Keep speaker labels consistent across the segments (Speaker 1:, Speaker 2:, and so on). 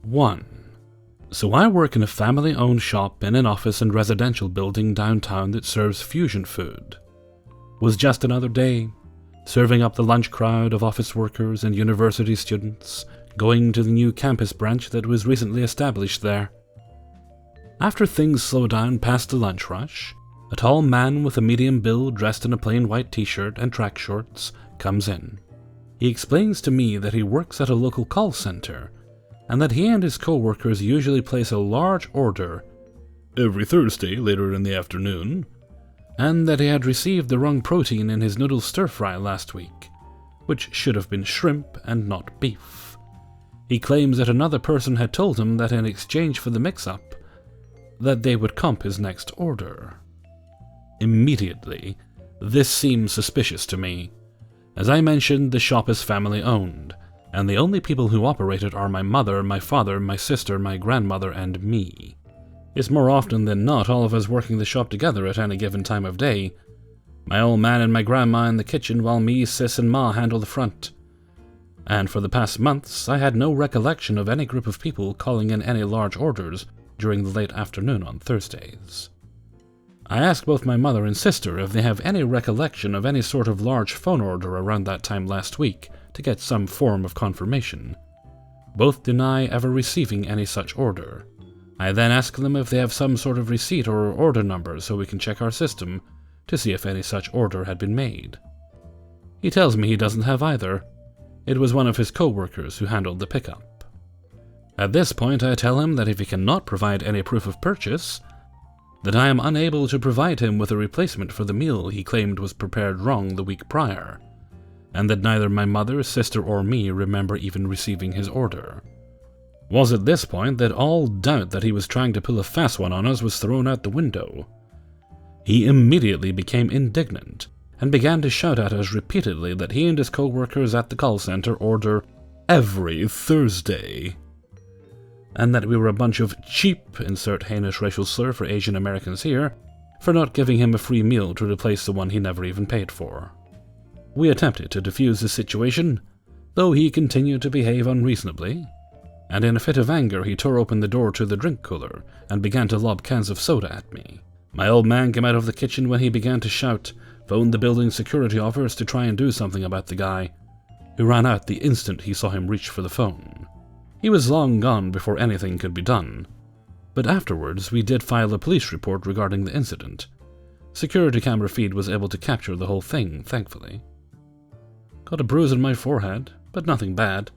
Speaker 1: 1. So I work in a family-owned shop in an office and residential building downtown that serves fusion food. Was just another day, serving up the lunch crowd of office workers and university students going to the new campus branch that was recently established there. After things slow down past the lunch rush, a tall man with a medium build dressed in a plain white t-shirt and track shorts comes in. He explains to me that he works at a local call center and that he and his co-workers usually place a large order every Thursday later in the afternoon, and that he had received the wrong protein in his noodle stir-fry last week, which should have been shrimp and not beef. He claims that another person had told him that in exchange for the mix-up, that they would comp his next order. Immediately, this seems suspicious to me. As I mentioned, the shop is family-owned, and the only people who operate it are my mother, my father, my sister, my grandmother, and me. It's more often than not all of us working the shop together at any given time of day. My old man and my grandma in the kitchen while me, sis, and ma handle the front. And for the past months, I had no recollection of any group of people calling in any large orders during the late afternoon on Thursdays. I asked both my mother and sister if they have any recollection of any sort of large phone order around that time last week to get some form of confirmation. Both deny ever receiving any such order. I then ask them if they have some sort of receipt or order number so we can check our system to see if any such order had been made. He tells me he doesn't have either. It was one of his co-workers who handled the pickup. At this point, I tell him that if he cannot provide any proof of purchase, that I am unable to provide him with a replacement for the meal he claimed was prepared wrong the week prior, and that neither my mother, sister, or me remember even receiving his order. Was at this point that all doubt that he was trying to pull a fast one on us was thrown out the window. He immediately became indignant and began to shout at us repeatedly that he and his co-workers at the call center order every Thursday, and that we were a bunch of cheap, insert heinous racial slur for Asian Americans here, for not giving him a free meal to replace the one he never even paid for. We attempted to defuse the situation, though he continued to behave unreasonably, and in a fit of anger he tore open the door to the drink cooler and began to lob cans of soda at me. My old man came out of the kitchen when he began to shout, phoned the building security office to try and do something about the guy, who ran out the instant he saw him reach for the phone. He was long gone before anything could be done, but afterwards we did file a police report regarding the incident. Security camera feed was able to capture the whole thing, thankfully. Got a bruise on my forehead, but nothing bad.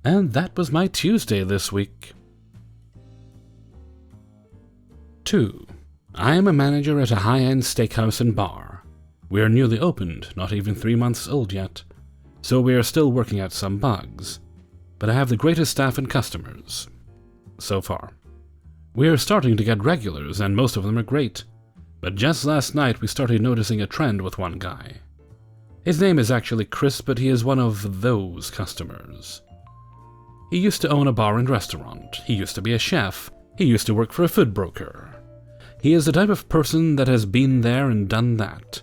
Speaker 1: And that was my Tuesday this week. 2. I am a manager at a high-end steakhouse and bar. We are newly opened, not even 3 months old yet, so we are still working out some bugs. But I have the greatest staff and customers, so far. We are starting to get regulars, and most of them are great, but just last night we started noticing a trend with one guy. His name is actually Chris, but he is one of those customers. He used to own a bar and restaurant, he used to be a chef, he used to work for a food broker. He is the type of person that has been there and done that.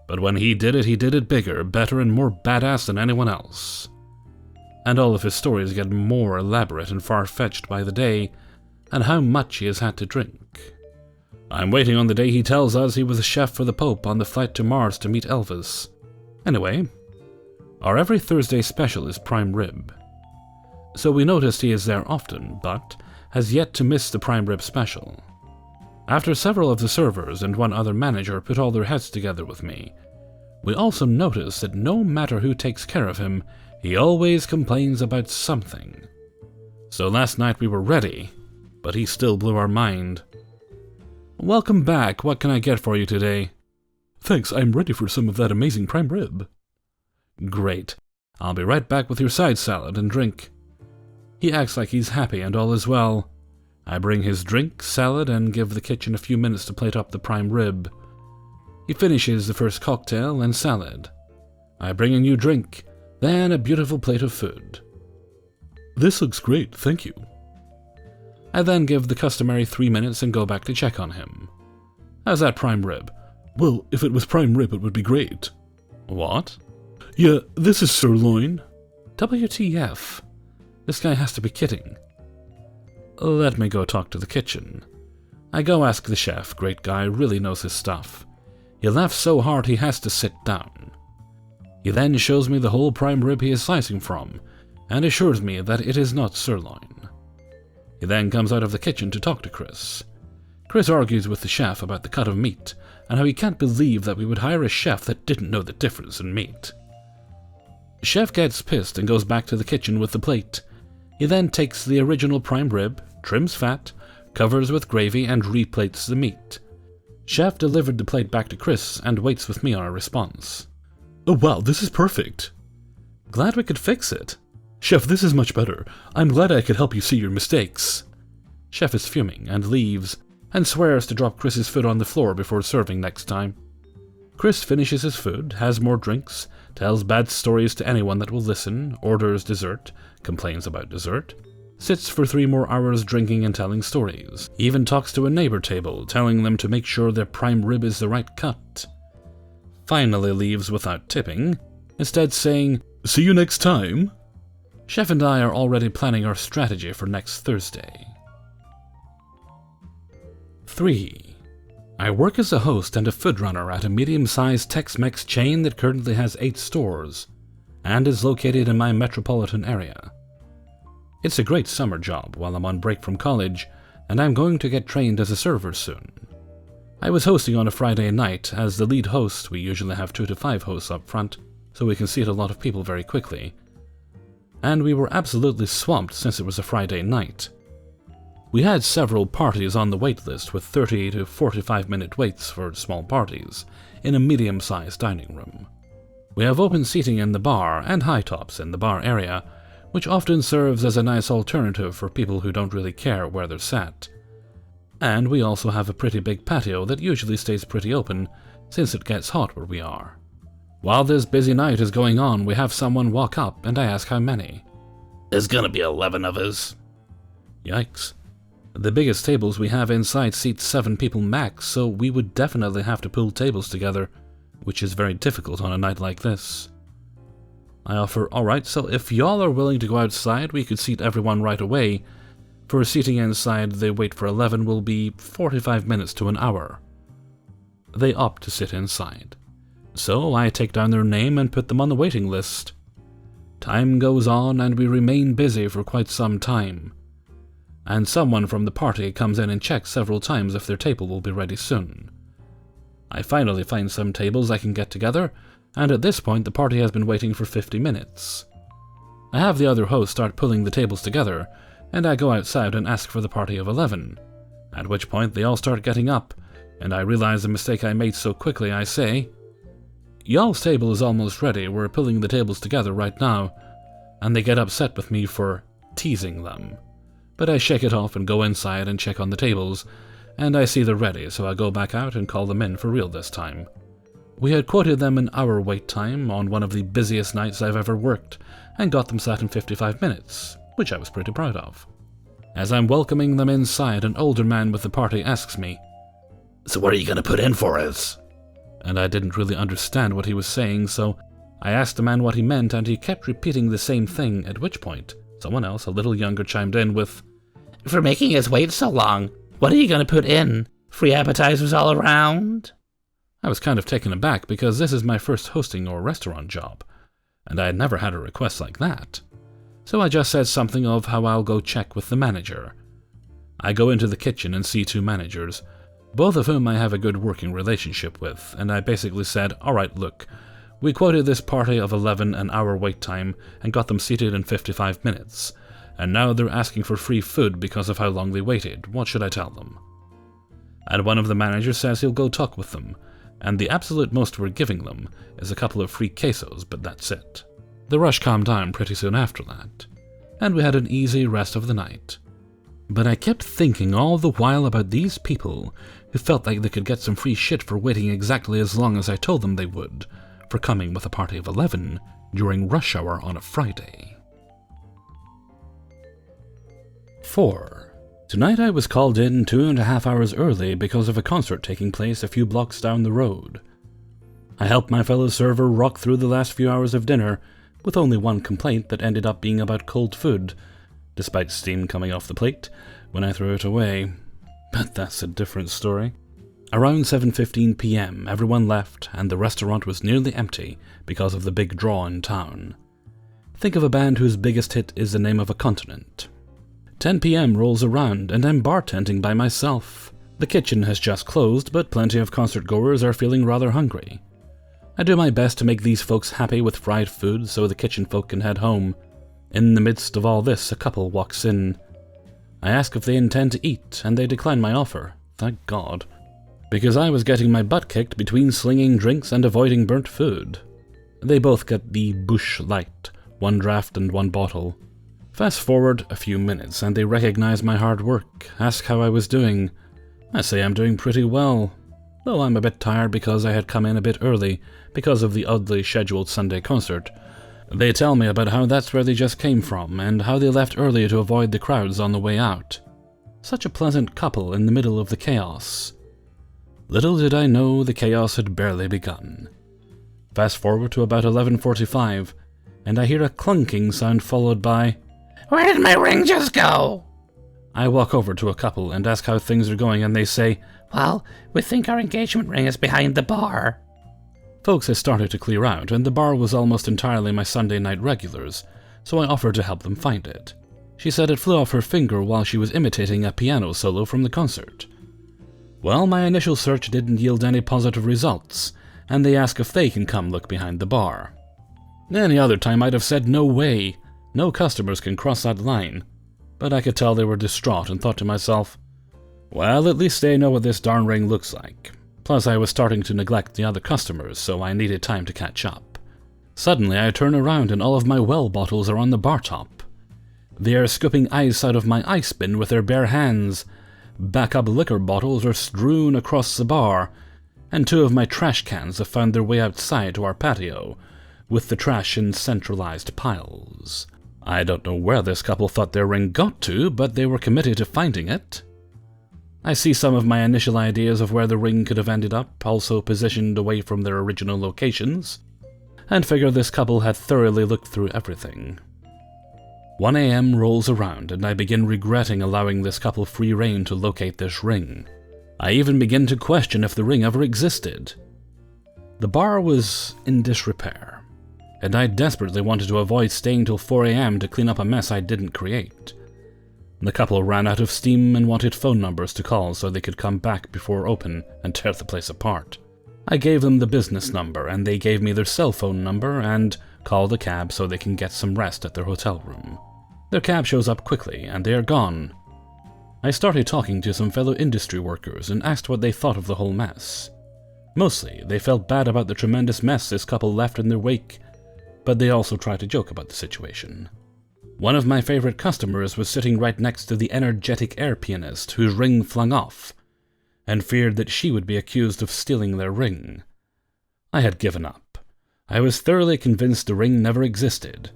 Speaker 1: But when he did it bigger, better, and more badass than anyone else. And all of his stories get more elaborate and far-fetched by the day, and how much he has had to drink. I'm waiting on the day he tells us he was a chef for the Pope on the flight to Mars to meet Elvis. Anyway, our every Thursday special is prime rib. So we noticed he is there often, but has yet to miss the prime rib special. After several of the servers and one other manager put all their heads together with me, we also noticed that no matter who takes care of him, he always complains about something. So last night we were ready, but he still blew our mind. Welcome back, what can I get for you today? Thanks, I'm ready for some of that amazing prime rib. Great, I'll be right back with your side salad and drink. He acts like he's happy and all is well. I bring his drink, salad, and give the kitchen a few minutes to plate up the prime rib. He finishes the first cocktail and salad. I bring a new drink, then a beautiful plate of food. This looks great, thank you. I then give the customary 3 minutes and go back to check on him. How's that prime rib? Well, if it was prime rib, it would be great. What? Yeah, this is sirloin. WTF. This guy has to be kidding. Let me go talk to the kitchen. I go ask the chef, great guy, really knows his stuff. He laughs so hard he has to sit down. He then shows me the whole prime rib he is slicing from, and assures me that it is not sirloin. He then comes out of the kitchen to talk to Chris. Chris argues with the chef about the cut of meat, and how he can't believe that we would hire a chef that didn't know the difference in meat. The chef gets pissed and goes back to the kitchen with the plate. He then takes the original prime rib, trims fat, covers with gravy, and replates the meat. Chef delivered the plate back to Chris and waits with me on a response. Oh wow, this is perfect. Glad we could fix it. Chef, this is much better. I'm glad I could help you see your mistakes. Chef is fuming and leaves, and swears to drop Chris's food on the floor before serving next time. Chris finishes his food, has more drinks, tells bad stories to anyone that will listen, orders dessert, complains about dessert, sits for 3 more hours drinking and telling stories, even talks to a neighbor table, telling them to make sure their prime rib is the right cut. Finally leaves without tipping, instead saying, "See you next time." Chef and I are already planning our strategy for next Thursday. 3. I work as a host and a food runner at a medium-sized Tex-Mex chain that currently has 8 stores, and is located in my metropolitan area. It's a great summer job while I'm on break from college, and I'm going to get trained as a server soon. I was hosting on a Friday night. As the lead host, we usually have 2 to 5 hosts up front, so we can seat a lot of people very quickly. And we were absolutely swamped since it was a Friday night. We had several parties on the wait list with 30 to 45 minute waits for small parties in a medium-sized dining room. We have open seating in the bar and high tops in the bar area, which often serves as a nice alternative for people who don't really care where they're sat. And we also have a pretty big patio that usually stays pretty open since it gets hot where we are. While this busy night is going on, we have someone walk up and I ask how many. "There's gonna be 11 of us." Yikes. The biggest tables we have inside seat 7 people max, so we would definitely have to pull tables together, which is very difficult on a night like this. I offer, alright, so if y'all are willing to go outside, we could seat everyone right away. For seating inside, the wait for 11 will be 45 minutes to an hour. They opt to sit inside. So I take down their name and put them on the waiting list. Time goes on and we remain busy for quite some time. And someone from the party comes in and checks several times if their table will be ready soon. I finally find some tables I can get together, and at this point the party has been waiting for 50 minutes. I have the other host start pulling the tables together, and I go outside and ask for the party of 11, at which point they all start getting up, and I realize the mistake I made so quickly. I say, "Y'all's table is almost ready, we're pulling the tables together right now," and they get upset with me for teasing them. But I shake it off and go inside and check on the tables, and I see they're ready, so I go back out and call them in for real this time. We had quoted them an hour wait time on one of the busiest nights I've ever worked, and got them sat in 55 minutes, which I was pretty proud of. As I'm welcoming them inside, an older man with the party asks me, "So what are you going to put in for us?" And I didn't really understand what he was saying, so I asked the man what he meant, and he kept repeating the same thing, at which point someone else, a little younger, chimed in with, "For making us wait so long, what are you going to put in? Free appetizers all around?" I was kind of taken aback because this is my first hosting or restaurant job, and I had never had a request like that. So I just said something of how I'll go check with the manager. I go into the kitchen and see 2 managers, both of whom I have a good working relationship with, and I basically said, "Alright, look, we quoted this party of 11 an hour wait time and got them seated in 55 minutes, and now they're asking for free food because of how long they waited. What should I tell them?" And one of the managers says he'll go talk with them, and the absolute most we're giving them is a couple of free quesos, but that's it. The rush calmed down pretty soon after that, and we had an easy rest of the night. But I kept thinking all the while about these people who felt like they could get some free shit for waiting exactly as long as I told them they would, for coming with a party of 11 during rush hour on a Friday. 4. Tonight I was called in 2.5 hours early because of a concert taking place a few blocks down the road. I helped my fellow server rock through the last few hours of dinner, with only one complaint that ended up being about cold food, despite steam coming off the plate when I threw it away. But that's a different story. Around 7:15 p.m. everyone left and the restaurant was nearly empty because of the big draw in town. Think of a band whose biggest hit is the name of a continent. 10 p.m. rolls around and I'm bartending by myself. The kitchen has just closed, but plenty of concert goers are feeling rather hungry. I do my best to make these folks happy with fried food so the kitchen folk can head home. In the midst of all this, a couple walks in. I ask if they intend to eat, and they decline my offer. Thank God. Because I was getting my butt kicked between slinging drinks and avoiding burnt food. They both get the Busch Light, 1 draft and 1 bottle. Fast forward a few minutes and they recognize my hard work, ask how I was doing. I say I'm doing pretty well, though I'm a bit tired because I had come in a bit early because of the oddly scheduled Sunday concert. They tell me about how that's where they just came from and how they left early to avoid the crowds on the way out. Such a pleasant couple in the middle of the chaos. Little did I know the chaos had barely begun. Fast forward to about 11:45, and I hear a clunking sound followed by, "Where did my ring just go?" I walk over to a couple and ask how things are going, and they say, "Well, we think our engagement ring is behind the bar." Folks had started to clear out, and the bar was almost entirely my Sunday night regulars, so I offered to help them find it. She said it flew off her finger while she was imitating a piano solo from the concert. Well, my initial search didn't yield any positive results, and they ask if they can come look behind the bar. Any other time I'd have said no way, no customers can cross that line, but I could tell they were distraught and thought to myself, well, at least they know what this darn ring looks like. Plus I was starting to neglect the other customers, so I needed time to catch up. Suddenly I turn around and all of my well bottles are on the bar top. They are scooping ice out of my ice bin with their bare hands. Backup liquor bottles are strewn across the bar, and 2 of my trash cans have found their way outside to our patio, with the trash in centralized piles. I don't know where this couple thought their ring got to, but they were committed to finding it. I see some of my initial ideas of where the ring could have ended up, also positioned away from their original locations, and figure this couple had thoroughly looked through everything. 1 a.m. rolls around and I begin regretting allowing this couple free rein to locate this ring. I even begin to question if the ring ever existed. The bar was in disrepair, and I desperately wanted to avoid staying till 4 a.m. to clean up a mess I didn't create. The couple ran out of steam and wanted phone numbers to call so they could come back before open and tear the place apart. I gave them the business number and they gave me their cell phone number and called a cab so they can get some rest at their hotel room. Their cab shows up quickly and they are gone. I started talking to some fellow industry workers and asked what they thought of the whole mess. Mostly, they felt bad about the tremendous mess this couple left in their wake, but they also tried to joke about the situation. One of my favorite customers was sitting right next to the energetic air pianist whose ring flung off, and feared that she would be accused of stealing their ring. I had given up. I was thoroughly convinced the ring never existed.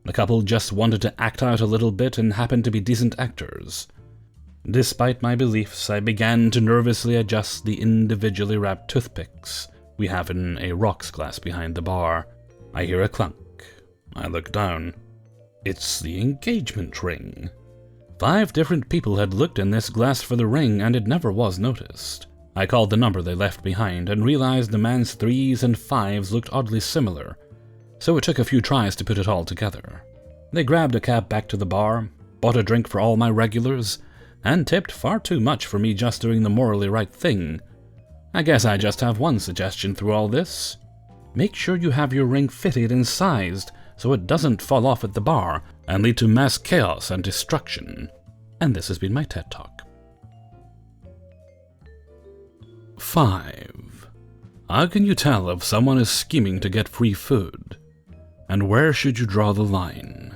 Speaker 1: The couple just wanted to act out a little bit and happened to be decent actors. Despite my beliefs, I began to nervously adjust the individually wrapped toothpicks we have in a rocks glass behind the bar. I hear a clunk. I look down. It's the engagement ring. 5 different people had looked in this glass for the ring and it never was noticed. I called the number they left behind and realized the man's 3s and 5s looked oddly similar, so it took a few tries to put it all together. They grabbed a cab back to the bar, bought a drink for all my regulars, and tipped far too much for me just doing the morally right thing. I guess I just have one suggestion through all this. Make sure you have your ring fitted and sized so it doesn't fall off at the bar and lead to mass chaos and destruction. And this has been my TED Talk. 5. How can you tell if someone is scheming to get free food? And where should you draw the line?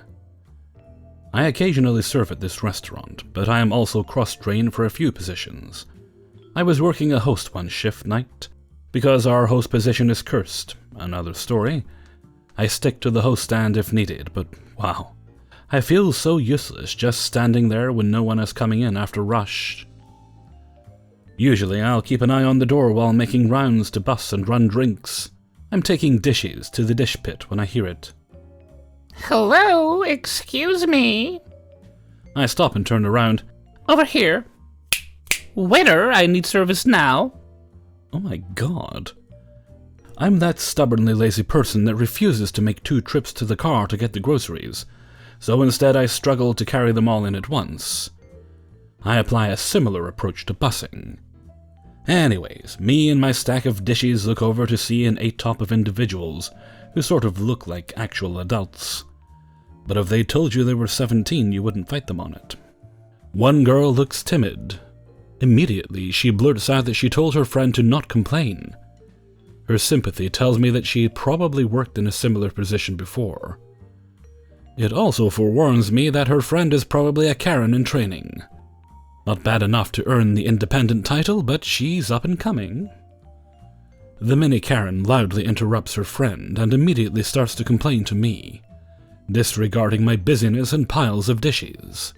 Speaker 1: I occasionally serve at this restaurant, but I am also cross-trained for a few positions. I was working a host one shift night. Because our host position is cursed, another story. I stick to the host stand if needed, but wow. I feel so useless just standing there when no one is coming in after rush. Usually I'll keep an eye on the door while making rounds to bus and run drinks. I'm taking dishes to the dish pit when I hear it.
Speaker 2: Hello, excuse me.
Speaker 1: I stop and turn around.
Speaker 2: Over here. Waiter, I need service now.
Speaker 1: Oh my god. I'm that stubbornly lazy person that refuses to make 2 trips to the car to get the groceries, so instead I struggle to carry them all in at once. I apply a similar approach to busing. Anyways, me and my stack of dishes look over to see an 8-top of individuals who sort of look like actual adults. But if they told you they were 17, you wouldn't fight them on it. One girl looks timid. Immediately, she blurts out that she told her friend to not complain. Her sympathy tells me that she probably worked in a similar position before. It also forewarns me that her friend is probably a Karen in training. Not bad enough to earn the independent title, but she's up and coming. The mini Karen loudly interrupts her friend and immediately starts to complain to me, disregarding my busyness and piles of dishes.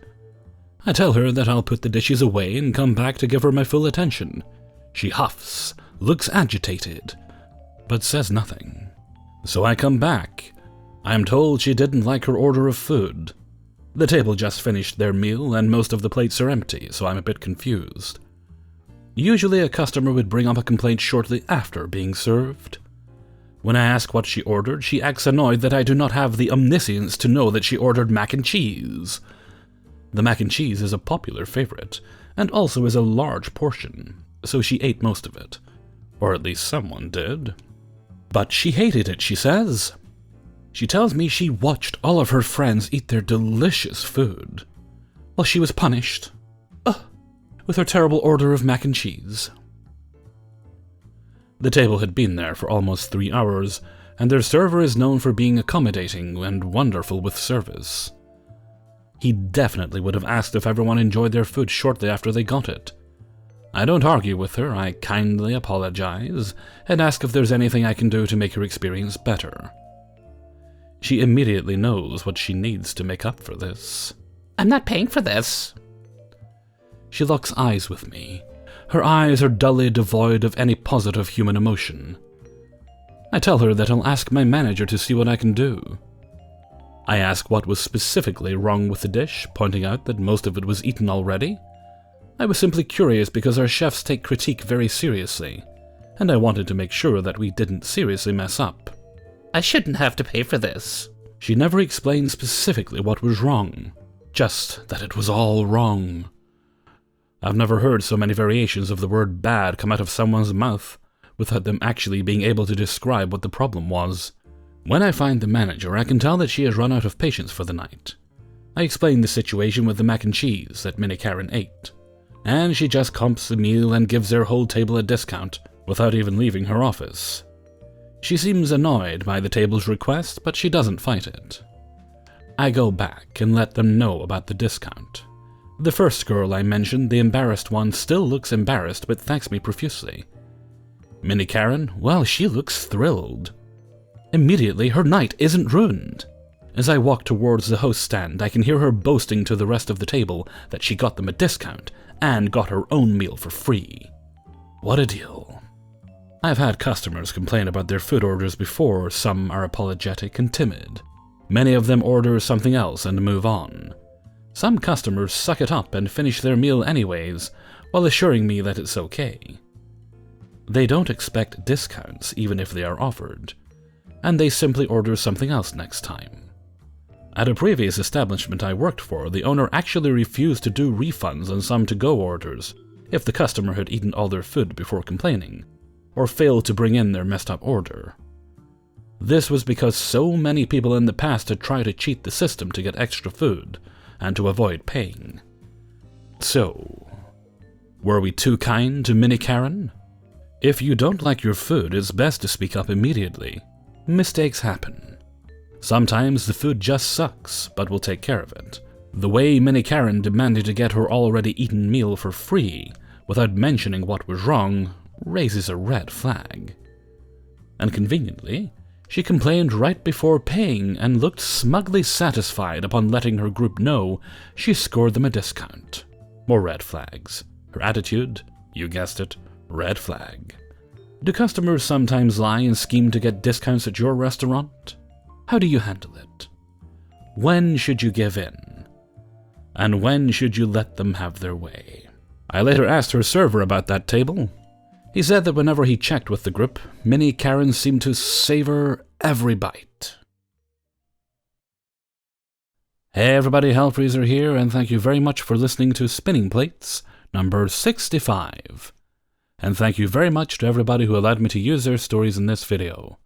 Speaker 1: I tell her that I'll put the dishes away and come back to give her my full attention. She huffs, looks agitated, but says nothing. So I come back. I am told she didn't like her order of food. The table just finished their meal and most of the plates are empty, so I'm a bit confused. Usually a customer would bring up a complaint shortly after being served. When I ask what she ordered, she acts annoyed that I do not have the omniscience to know that she ordered mac and cheese. The mac and cheese is a popular favorite, and also is a large portion, so she ate most of it. Or at least someone did. But she hated it, she says. She tells me she watched all of her friends eat their delicious food, while she was punished, with her terrible order of mac and cheese. The table had been there for almost 3 hours, and their server is known for being accommodating and wonderful with service. He definitely would have asked if everyone enjoyed their food shortly after they got it. I don't argue with her, I kindly apologize, and ask if there's anything I can do to make her experience better. She immediately knows what she needs to make up for this.
Speaker 2: I'm not paying for this.
Speaker 1: She locks eyes with me. Her eyes are dully devoid of any positive human emotion. I tell her that I'll ask my manager to see what I can do. I ask what was specifically wrong with the dish, pointing out that most of it was eaten already. I was simply curious because our chefs take critique very seriously, and I wanted to make sure that we didn't seriously mess up.
Speaker 2: I shouldn't have to pay for this.
Speaker 1: She never explained specifically what was wrong, just that it was all wrong. I've never heard so many variations of the word bad come out of someone's mouth without them actually being able to describe what the problem was. When I find the manager, I can tell that she has run out of patience for the night. I explain the situation with the mac and cheese that Mini Karen ate, and she just comps the meal and gives their whole table a discount without even leaving her office. She seems annoyed by the table's request, but she doesn't fight it. I go back and let them know about the discount. The first girl I mentioned, the embarrassed one, still looks embarrassed but thanks me profusely. Mini Karen, well, she looks thrilled. Immediately, her night isn't ruined. As I walk towards the host stand, I can hear her boasting to the rest of the table that she got them a discount and got her own meal for free. What a deal. I've had customers complain about their food orders before. Some are apologetic and timid. Many of them order something else and move on. Some customers suck it up and finish their meal anyways, while assuring me that it's okay. They don't expect discounts even if they are offered, and they simply order something else next time. At a previous establishment I worked for, the owner actually refused to do refunds on some to-go orders if the customer had eaten all their food before complaining, or failed to bring in their messed up order. This was because so many people in the past had tried to cheat the system to get extra food, and to avoid paying. So, were we too kind to Mini Karen? If you don't like your food, it's best to speak up immediately. Mistakes happen. Sometimes the food just sucks, but we'll take care of it. The way Mini Karen demanded to get her already eaten meal for free, without mentioning what was wrong, raises a red flag. And conveniently, she complained right before paying and looked smugly satisfied upon letting her group know she scored them a discount. More red flags. Her attitude, you guessed it, red flag. Do customers sometimes lie and scheme to get discounts at your restaurant? How do you handle it? When should you give in? And when should you let them have their way? I later asked her server about that table. He said that whenever he checked with the group, mini Karens seemed to savor every bite. Hey everybody, Hellfreezer here, and thank you very much for listening to Spinning Plates, number 65. And thank you very much to everybody who allowed me to use their stories in this video.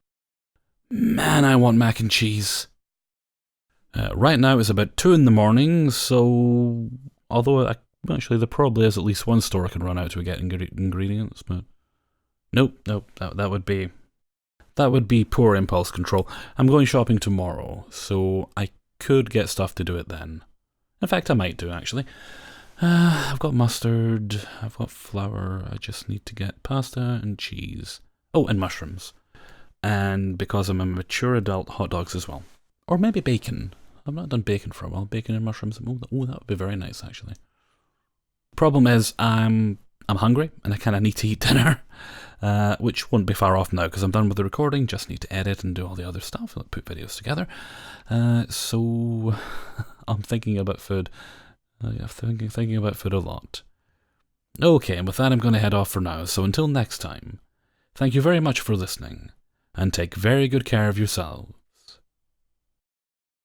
Speaker 1: Man, I want mac and cheese. Right now it's about 2 in the morning, so although actually there probably is at least one store I can run out to get ingredients, but nope, that would be poor impulse control. I'm going shopping tomorrow, so I could get stuff to do it then. In fact, I might do actually. I've got mustard, I've got flour, I just need to get pasta and cheese. Oh, and mushrooms. And because I'm a mature adult, hot dogs as well. Or maybe bacon. I've not done bacon for a while. Bacon and mushrooms. Oh, that would be very nice actually. Problem is, I'm hungry and I kind of need to eat dinner. Which won't be far off now because I'm done with the recording, just need to edit and do all the other stuff, like put videos together. So I'm thinking about food. I'm thinking about food a lot. Okay, and with that I'm going to head off for now, so until next time, thank you very much for listening, and take very good care of yourselves.